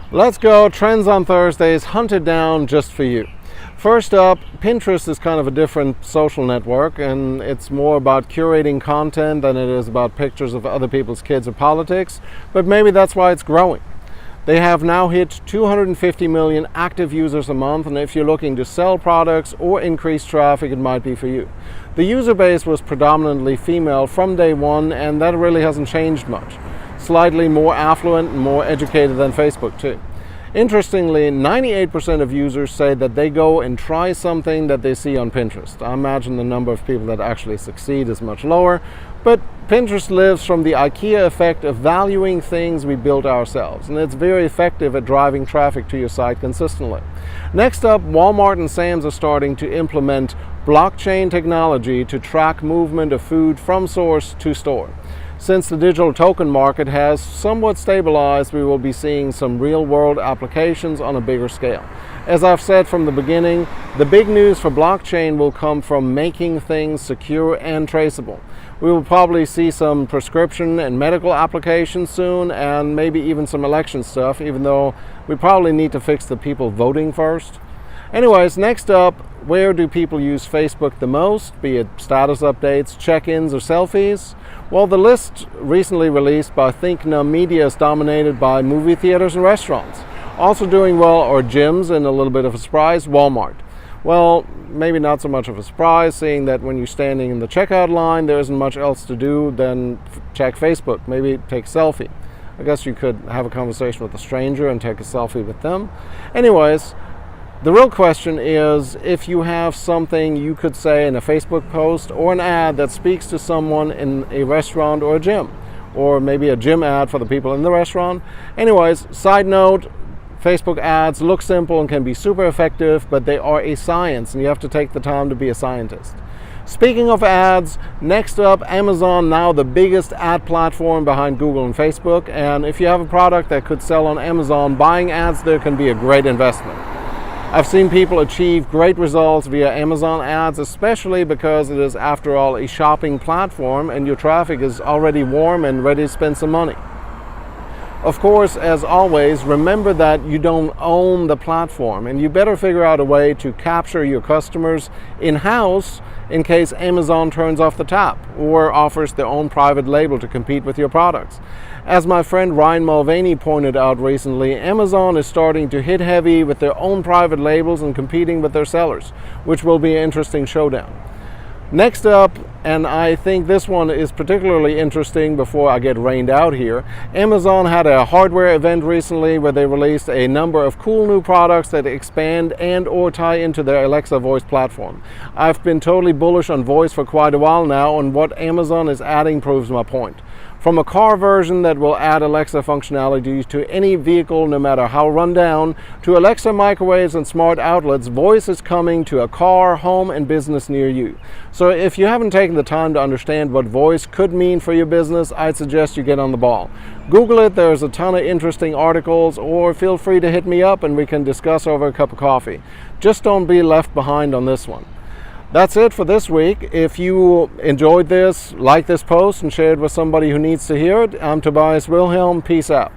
Let's go. Trends on Thursdays hunted down just for you. First up, Pinterest is kind of a different social network, and it's more about curating content than it is about pictures of other people's kids or politics, but maybe that's why it's growing. They have now hit 250 million active users a month, and if you're looking to sell products or increase traffic, it might be for you. The user base was predominantly female from day one, and that really hasn't changed much. Slightly more affluent and more educated than Facebook too. Interestingly, 98% of users say that they go and try something that they see on Pinterest. I imagine the number of people that actually succeed is much lower, but Pinterest lives from the IKEA effect of valuing things we built ourselves, and it's very effective at driving traffic to your site consistently. Next up, Walmart and Sam's are starting to implement blockchain technology to track movement of food from source to store. Since the digital token market has somewhat stabilized, we will be seeing some real-world applications on a bigger scale. As I've said from the beginning, the big news for blockchain will come from making things secure and traceable. We will probably see some prescription and medical applications soon, and maybe even some election stuff, even though we probably need to fix the people voting first. Anyways, next up, where do people use Facebook the most, be it status updates, check-ins, or selfies? Well, the list recently released by ThinkNum Media is dominated by movie theaters and restaurants. Also doing well are gyms, and a little bit of a surprise, Walmart. Well, maybe not so much of a surprise, seeing that when you're standing in the checkout line, there isn't much else to do than check Facebook, maybe take a selfie. I guess you could have a conversation with a stranger and take a selfie with them. Anyways, the real question is, if you have something you could say in a Facebook post or an ad that speaks to someone in a restaurant or a gym, or maybe a gym ad for the people in the restaurant. Anyways, side note, Facebook ads look simple and can be super effective, but they are a science, and you have to take the time to be a scientist. Speaking of ads, next up, Amazon, now the biggest ad platform behind Google and Facebook, and if you have a product that could sell on Amazon, buying ads there can be a great investment. I've seen people achieve great results via Amazon ads, especially because it is, after all, a shopping platform and your traffic is already warm and ready to spend some money. Of course, as always, remember that you don't own the platform, and you better figure out a way to capture your customers in-house in case Amazon turns off the tap or offers their own private label to compete with your products. As my friend Ryan Mulvaney pointed out recently, Amazon is starting to hit heavy with their own private labels and competing with their sellers, which will be an interesting showdown. Next up, and I think this one is particularly interesting before I get rained out here, Amazon had a hardware event recently where they released a number of cool new products that expand and or tie into their Alexa voice platform. I've been totally bullish on voice for quite a while now, and what Amazon is adding proves my point. From a car version that will add Alexa functionality to any vehicle no matter how run down, to Alexa microwaves and smart outlets, voice is coming to a car, home, and business near you. So if you haven't taken the time to understand what voice could mean for your business, I'd suggest you get on the ball. Google it, there's a ton of interesting articles, or feel free to hit me up and we can discuss over a cup of coffee. Just don't be left behind on this one. That's it for this week. If you enjoyed this, like this post and share it with somebody who needs to hear it. I'm Tobias Wilhelm. Peace out.